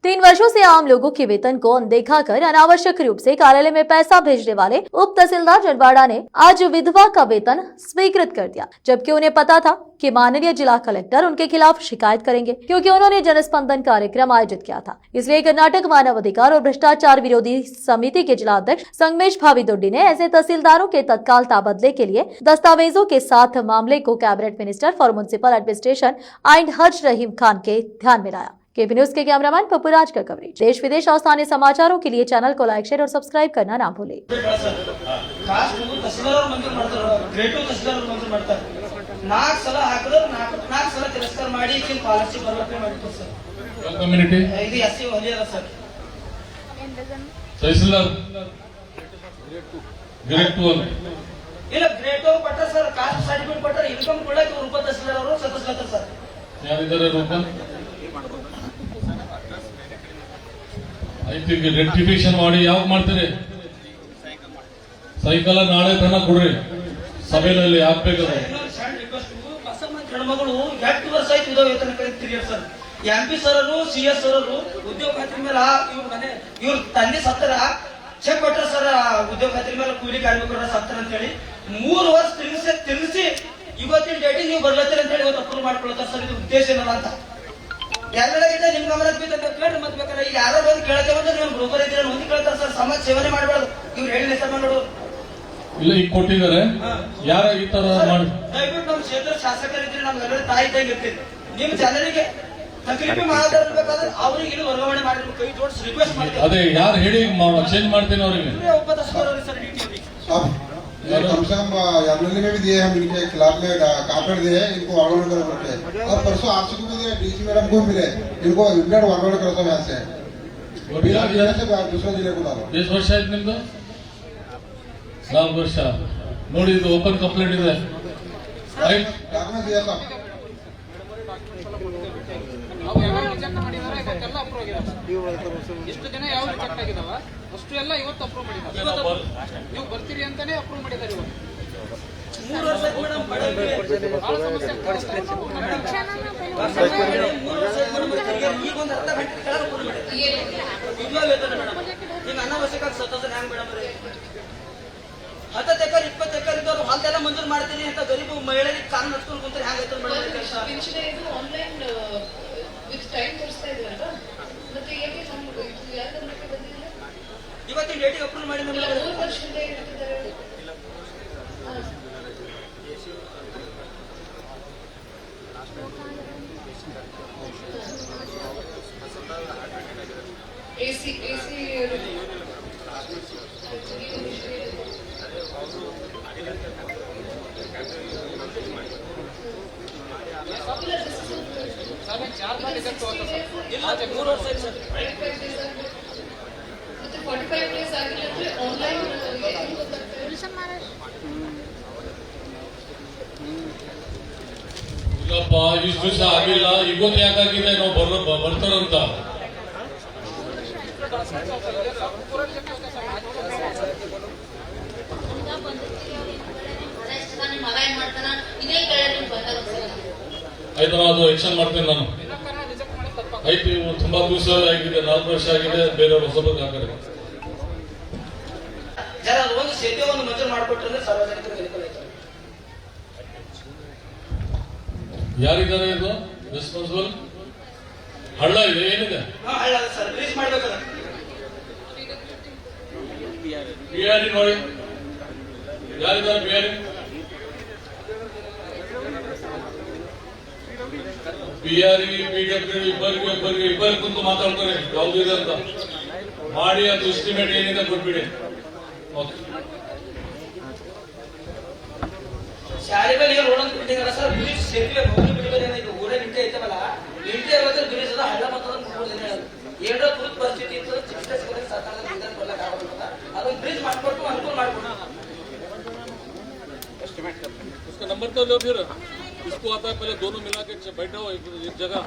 3 वर्षों से आम लोगों के वेतन को अनदेखा कर अनावश्यक रूप से कार्यालय में पैसा भेजने वाले उप तहसीलदार जनवाड़ा ने आज विधवा का वेतन स्वीकृत कर दिया, जबकि उन्हें पता था कि माननीय जिला कलेक्टर उनके खिलाफ शिकायत करेंगे क्योंकि उन्होंने जनस्पंदन कार्यक्रम आयोजित किया था। इसलिए कर्नाटक मानव अधिकार और भ्रष्टाचार विरोधी समिति के जिला अध्यक्ष संगमेश भाविदोड्डी ने ऐसे तहसीलदारों के तत्काल तबादले के लिए दस्तावेजों के साथ मामले को cabinet minister for municipal administration and हज रहीम खान के ध्यान में लाया। केपी न्यूज के कैमरामैन पप्पूराज का कवरेज। देश विदेश और स्थानीय समाचारों के लिए चैनल को लाइक, शेयर और सब्सक्राइब करना ना भूलें। ರೆಕ್ಟಿಫಿಕೇಶನ್ ಮಾಡಿ ಯಾವಾಗ ಮಾಡ್ತೀರಿ? ಸೈಕಲ್ ನಾಳೆ ತನ ಕೊಡ್ರಿ, ಸಭೆಯಲ್ಲಿ ಹಾಕ್ಬೇಕಲ್ಲ. ಹೆಣ್ಮಗಳು 8 ವರ್ಷ ಆಯ್ತು ಇದಾವೆ ವೇತನ ಕಳಿಸ್ತೀರಿ ಸರ್. MP ಸರ್ CS ಅವರು ಉದ್ಯೋಗ ಖಾತ್ರಿ ಮೇಲೆ ಇವ್ರ ತಂದೆ ಸತ್ತರ ಚೆಕ್ ಕೊಟ್ಟರು ಸರ್. ಉದ್ಯೋಗ ಖಾತ್ರಿ ಮೇಲೆ ಕೂಲಿ ಕಾರ್ಮಿಕರ ಸತ್ತರ ಅಂತ ಹೇಳಿ 3 ವರ್ಷ ತಿರುಗಿಸಿ ಇವತ್ತಿನ ಡೇಟಿಗೆ ನೀವು ಬರ್ಲತ್ತೀರಿ ಅಂತ ಹೇಳಿ ಇವತ್ತು ಅಪ್ರೂವ್ ಮಾಡ್ಕೊಳ್ತಾರೆ ಸರ್. ಇದು ಉದ್ದೇಶ ಏನಲ್ಲ ಅಂತ ಎಲ್ಲರಿಗಿಂತ ನಿಮ್ ಗಮನಕ್ಕೆ ಕೇಳ್ರಿ. ಮತ್ತೆ ಬೇಕಾದ್ರೆ ಈಗ ಯಾರೋ ಬಂದು ಕೇಳಕ್ಕೆ ಬಂದ್ರೆ ನೀವು ಬ್ರೋಕರ್ ಇದ್ರೆ ಒಂದು ಕೇಳ್ತಾರೆ ಸರ್. ಸಮಾಜ ಸೇವನೆ ಮಾಡಬಾರ್ದು. ಇವ್ರು ಹೇಳಿದ ಹೆಸರು ಮಾಡೋದು ಇಲ್ಲ, ಈಗ ಕೊಟ್ಟಿದ್ದಾರೆ. ಯಾರ ಈ ತರ ದಯವಿಟ್ಟು ನಮ್ಮ ಕ್ಷೇತ್ರ ಶಾಸಕರಿದ್ರೆ ನಮ್ಗೆಲ್ಲರೂ ತಾಯಿ ಇದ್ದಂಗೆ ಇರ್ತೀವಿ. ನಿಮ್ ಜನರಿಗೆ ತಕಲೀಫಿ ಮಾಡಬೇಕಾದ್ರೆ ಅವ್ರಿಗೆ ಇಲ್ಲಿ ವರ್ಗಾವಣೆ ಮಾಡಿರ್ಬೇಕು. ಕೈ ಜೋಡಿಸಿ ರಿಕ್ವೆಸ್ಟ್ ಮಾಡ್ತೀವಿ. ಅದೇ ಯಾರು ಹೇಳಿ ಚೇಂಜ್ ಮಾಡ್ತೀನಿ ಅವರಿಗೆ. ಒಬ್ಬ ತಸ್ಕರವ್ರಿ ಸರ್ ಡಿಟಿ कम से कम एमएलए में भी दिए हम इनके खिलाफ में कापरेट दिए, इनको वार्डोड कर सकते हैं। और परसों आरसीबी को दिए, डीसी मैडम को मिले, इनको इमीडिएट वार्डोड कर सकते हैं। यहाँ से दूसरे जिले को डालो। ಎಷ್ಟು ವರ್ಷ ಆಯ್ತು ನಿಮ್ದು? 4 ವರ್ಷ. ನೋಡಿ, ಇದು ಓಪನ್ ಕಂಪ್ಲೇಂಟ್ ಇದೆ. ರೈಟ್, ಡಾಕ್ಯುಮೆಂಟ್ दिया सब. ಎಷ್ಟು ಜನ ಯಾವ ರಿಜೆಕ್ಟ್ ಆಗಿದಾವ ಅಷ್ಟು ಎಲ್ಲ ಇವತ್ತು ಅಪ್ರೂವ್ ಮಾಡಿದ್ದಾರೆ. ನೀವು ಬರ್ತೀರಿ ಅಂತಾನೆ ಅಪ್ರೂವ್ ಮಾಡಿದ್ದಾರೆ. ಇವತ್ತು 3 ವರ್ಷ ಮೇಡಮ್ ಬಹಳ ಸಮಸ್ಯೆ ಈಗ ಒಂದು ಅರ್ಧ ಗಂಟೆ ಕೆಳಗೆ ಅಪ್ರೂವ್ ಮಾಡಿ ವಿಧವಾ ವೇತನ ಮೇಡಮ್. ಈಗ ಅನಾವಶ್ಯಕ ಸತ್ತೋದ್ರೆ ಹ್ಯಾಂಗ್ ಮೇಡಮ್? 10 ಎಕರೆ 20 ಎಕರೆ ಇದ್ದವರು ಹೊಲದೆಲ್ಲ ಮಂಜೂರು ಮಾಡ್ತೀನಿ ಅಂತ ಗರೀಬ್ ಮಹಿಳೆಯರಿಗೆ ಕಾನೂನು ಹಚ್ಕೊಂಡು ಕುಂತಾರೆ. ಹ್ಯಾಂಗೈತೆ ಮೇಡಮ್? ಆನ್ಲೈನ್ ವಿತ್ ಟೈಮ್ ತೋರಿಸ್ತಾ ಇದ್ದಾರಲ್ಲ, ಮತ್ತೆ ಯಾಕೆ ಯಾರು ಬಂದಿಲ್ಲ? ಇವತ್ತಿನ ಡೇಟಿಗೆ ಅಪ್ರೂವ್ ಮಾಡಿ 3 ವರ್ಷದಿಂದ ಇರ್ತಿದ್ದಾರೆ. AC चार बार ರಿಜೆಕ್ಟ್ ಹೋಗ್ತಾ ಸರ್. ಇಲ್ಲ 3 ವರ್ಷ ಆಯ್ತು ಸರ್. 45 ಡೇಸ್ ಆಗಿಲ್ಲ ಅಂದ್ರೆ ಆನ್ಲೈನ್ ಇಲ್ಲಪ್ಪ, ಇಷ್ಟು ದಿವಸ ಆಗಿಲ್ಲ. ಇವತ್ತು ಯಾಕಾಗಿದೆ? ನಾವು ಬರ್ತಾರಂತ ಆಯ್ತು, ಅದು ಎಕ್ಷನ್ ಮಾಡ್ತೀನಿ ನಾನು. ಆಯ್ತು, ಇವು ತುಂಬಾ ದಿವಸ ಆಗಿದೆ, 4 ವರ್ಷ ಆಗಿದೆ. ಬೇರೆಯವರು ಹೊಸಬಕ್ಕೆ ಹಾಕರೆ ಜನ ಒಂದು ಸೇತುವೆಯನ್ನು ಮಂಜೂರು ಮಾಡಿಕೊಟ್ರೆ ಸಾರ್ವಜನಿಕರಿಗೆ ಅನುಕೂಲ ಆಯ್ತು. ಯಾರಿದ್ದಾರೆ ಇದು ರೆಸ್ಪಾನ್ಸಿಬಲ್? ಹಳ್ಳ ಇದೆ, ಏನಿದೆ? ಹಳ್ಳ ಸರ್, ಬ್ರಿಡ್ಜ್ ಮಾಡ್ಬೇಕಲ್ಲ. ಬಿಹಾರಿ ನೋಡಿ, ಯಾರಿದ್ದಾರೆ ಬಿಹಾರಿ? ಬಿಹಾರಿ PWD ಇಬ್ಬರು ಕುಂತು ಮಾತಾಡ್ತಾರೆ ಯಾವುದಿದೆ ಅಂತ ಮಾಡಿ. ಅದು ಎಸ್ಟಿಮೇಟ್ ಏನಿದೆ ಕೊಟ್ಬಿಡಿ. ಶಾಲೆ ಮೇಲೆ ರೋಡ್ ಅಂತ ಬಿಟ್ಟಿದ್ದಾರೆ ಸರ್. ಬ್ರಿಡ್ಜ್ ಸೇತುವೆ ಹೋಗಿ ಬಿಟ್ಟಿದ್ದಾರೆ. ಇದು ಊರೇ ನಿಂಟೆ ಐತವಲ್ಲ, ನಿಂಟೆ ಇರೋದ್ರೆ ಬ್ರಿಡ್ಜ್ ಅದ ಹಳ್ಳ ಮತ್ತದ ಏನೋ ತುರ್ತು ಪರಿಸ್ಥಿತಿ ಇತ್ತು, ಚಿಕಿತ್ಸೆ ಸಿಗೋದಕ್ಕೆ ಸರ್ಕಾರದ ಕೊಡ್ಲಕ್ಕೆ ಆಗೋದಿಲ್ಲ. ಅದೊಂದು ಬ್ರಿಡ್ಜ್ ಮಾಡ್ಕೊಟ್ಟು ಅನುಕೂಲ ಮಾಡ್ಕೊಡು. उसका नंबर तो लो, फिर इसको आता है पहले दोनों मिला के बैठा हो एक जगह.